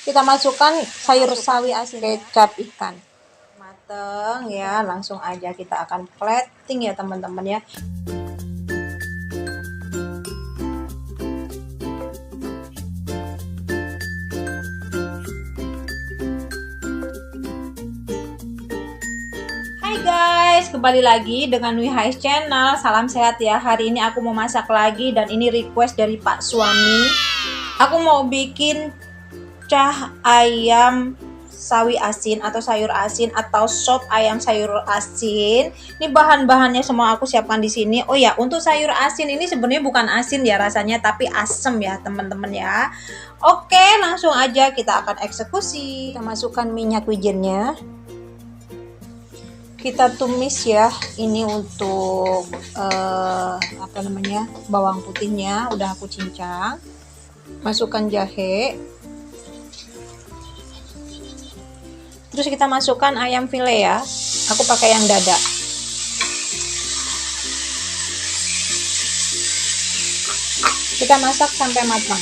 Kita masukkan sayur sawi asin, kecap ikan. Mateng ya, langsung aja kita akan plating ya teman-teman ya. Hai guys, kembali lagi dengan Wihais Channel. Salam sehat ya. Hari ini aku mau masak lagi dan ini request dari Pak Suami. Aku mau bikin cah ayam sawi asin atau sayur asin atau sop ayam sayur asin. Ini bahan-bahannya semua aku siapkan di sini. Oh ya, untuk sayur asin ini sebenarnya bukan asin ya rasanya, tapi asem ya teman-teman ya. Oke, langsung aja kita akan eksekusi. Kita masukkan minyak wijennya. Kita tumis ya. Ini untuk bawang putihnya udah aku cincang. Masukkan jahe. Terus kita masukkan ayam file ya. Aku pakai yang dada. Kita masak sampai matang.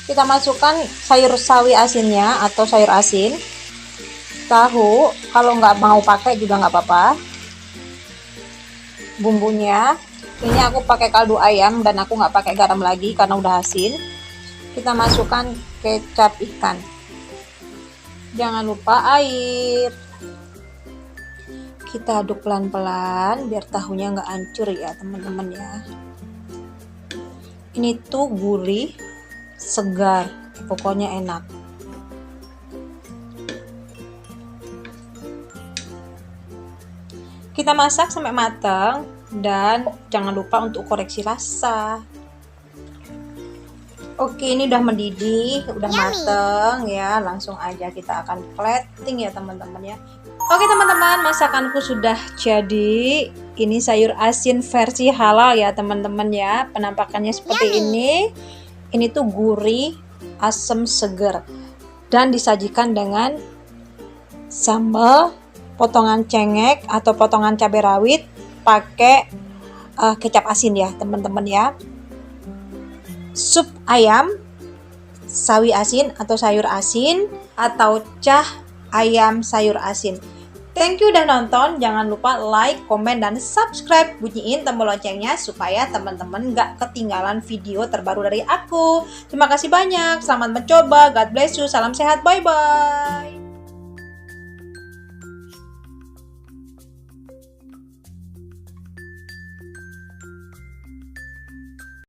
Kita masukkan sayur sawi asinnya atau sayur asin. Tahu, kalau nggak mau pakai juga nggak apa-apa. Bumbunya, ini aku pakai kaldu ayam dan aku nggak pakai garam lagi karena udah asin. Kita masukkan kecap ikan. Jangan lupa air. Kita aduk pelan-pelan biar tahunya nggak hancur ya teman-teman ya. Ini tuh gurih, segar, pokoknya enak. Kita masak sampai matang dan jangan lupa untuk koreksi rasa. Oke, ini udah mendidih, udah mateng ya. Langsung aja kita akan plating ya teman-teman ya. Oke teman-teman, masakanku sudah jadi. Ini sayur asin versi halal ya teman-teman ya. Penampakannya seperti ini. Ini tuh gurih, asam, seger. Dan disajikan dengan sambal, potongan cengek atau potongan cabai rawit, pakai kecap asin ya teman-teman ya. Sup ayam sawi asin atau sayur asin atau cah ayam sayur asin. Thank you udah nonton. Jangan lupa like, komen, dan subscribe. Bunyiin tombol loncengnya supaya teman-teman gak ketinggalan video terbaru dari aku. Terima kasih banyak. Selamat mencoba. God bless you. Salam sehat. Bye-bye.